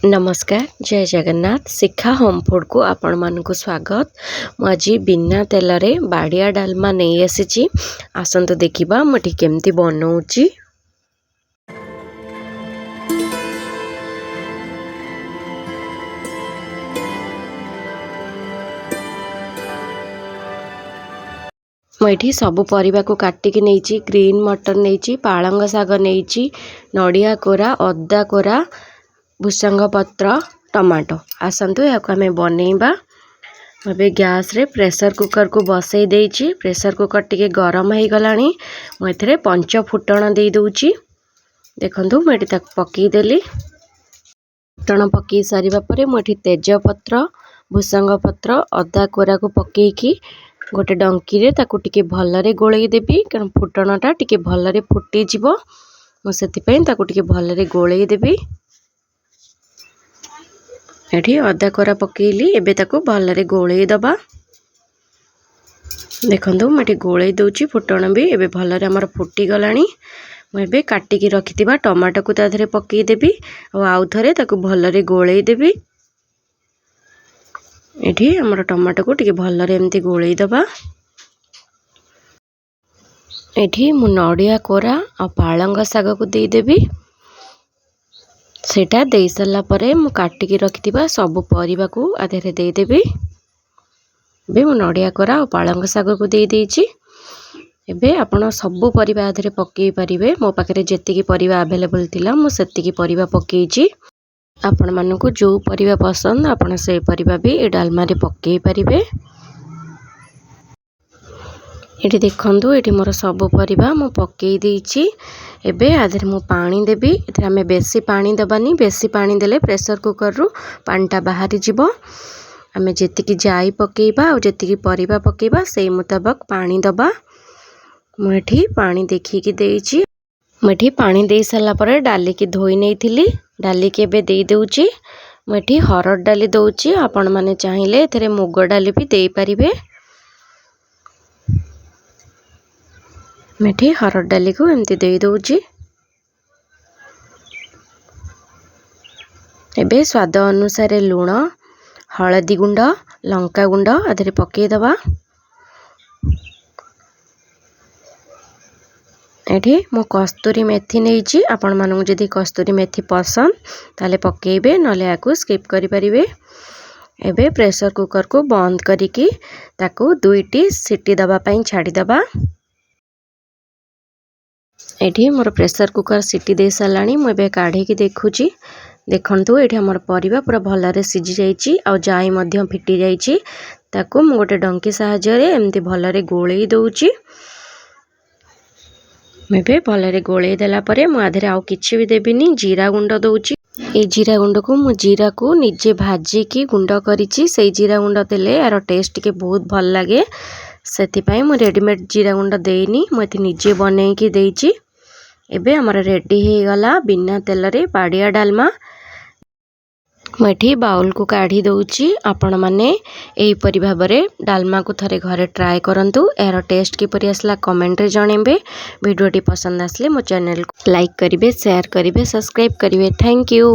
नमस्कार जय जगन्नाथ शिखा home food को आपण मानक स्वागत। मुझे बिना तेल रे बाड़िया डालमा नहीं आसी आसतु देखा मुझे केमती बनाऊँगी। मुझे सब परिवा को काटिकी नहीं ग्रीन मटर नहीं पालंग शाग नहीं नड़िया कोरा अदा कोरा भुसंग पत्र टमाटो आसतु या आम बनइबा। मैं गैस रे प्रेशर कुकर को बसई देइछि। प्रेशर कुकर टिके गरम हो गलानी मुझे 5 फुटण दे दूची। देखंतु मुझे पकई देली फुटण पकई सारिबा परे मुझे तेजपत्र भुसंग पत्र अदा कोरा को पकईकी गोटे डंकी रे ताकू टिके भलरे गोलई देबी कारण फुटणटा टिके भलरे फुटी जिवो मो सेति पई ताकू टिके भलरे गोलई देबी। एठी अदा कोरा पकईली एबे ताकू भलरे गोलई दबा। देखंतु मैं गोलई दउची फुटण भी एबे भलरे हमर फुटी गलानी। मैं एबे काटिकी रखिथिबा टमाटो को ता धरे पकई देबी और आउ थरे ताकू भलरे गोलई देबी। एठी हमर टमाटो को टिके भलरे एमती गोलई दबा। एठी मु नड़िया कोरा और पालंग शाग को दे देबी। सेटा दे सारा परे मु काटिकी रखिथिबा सब परिबा को आधेरे दे देबी। बे मु नड़िया कोरा और पालंग शाग को दे देइछि। एबे आपण सब परिबा आधेरे पकई परिबे। मो पाखरे जेतिकी परिबा अवेलेबल थिला मु सेतिकी परिबा पकईछि। आपण मानकु जो परिबा पसंद आपण से परिबा भी ए डालमा रे पकई परिबे। एठी देखंतु एठी मोर सब परिबा मु पकई देइछि। एबे आधर मु पानी देबी। एथे हमें बेसी पानी दबानी। बेसी पानी देले प्रेशर कुकर रु पानीटा बाहरी जिवो। हमें जेतिकी जाई पकईबा और जेतिकी परिबा पकईबा सेई मुताबिक पानी दबा। मु एठी पानी देखिकी देइछि। मु एठी पानी दे साला परे डाली की धोई नैथिली डाली के एबे दे देउछि। मु एठी हरड डाली दउछि। आपण माने चाहिले एथरे मुग डाली भी दे परिबे। मेठी हरड डाली को एमती दे दउछि। एबे स्वाद अनुसार लूण हलदी गुंड लंका गुंड आधरे पकई दबा। एठी मो कस्तूरी मेथी नहींची। आपण मानू जदि कस्तूरी मेथी पसंद ताले पकेइबे नले आकु स्किप करि परिबे। एबे प्रेशर कुकर को बंद करिकी ताकू 2टी सीटी दबा पई छाडी दबा। एठी मोर प्रेशर कुकर सीटी दे सालानी मु एबे काढी की देखुची। देखंतु एठी हमर परिबा पूरा भलरे सिझी जाईची और जाई मध्य फिटी जाईची। ताकू मु गोटे डंकी सहायता रे एमती भलरे गोळेई दउची। मैं भलरे गोलई देला परे मु आधेरे आउ किछि भी देबिनी जीरा गुंड दउची। ए जीरा गुंड को मु जीरा को निजे भाजी की गुंड करिछि। सेई जीरा गुंड देले यार टेस्ट के बहुत भल लागे सेति पई मु रेडीमेड जीरा गुंड देइनी मु एति निजे बनै की देइछि। एबे हमर रेडी हे गला बिना तेल रे बाड़िया डालमा। मु एठी बाउल को काढी दउची। आपण माने एई परि भाबरे डालमा को थरे घरे ट्राई करंतु। एरो टेस्ट की परि आसला कमेंट रे जणेबे। वीडियोटी पसंद आसले मो चैनल को लाइक करिवे शेयर करिवे सब्सक्राइब करिवे। Thank you.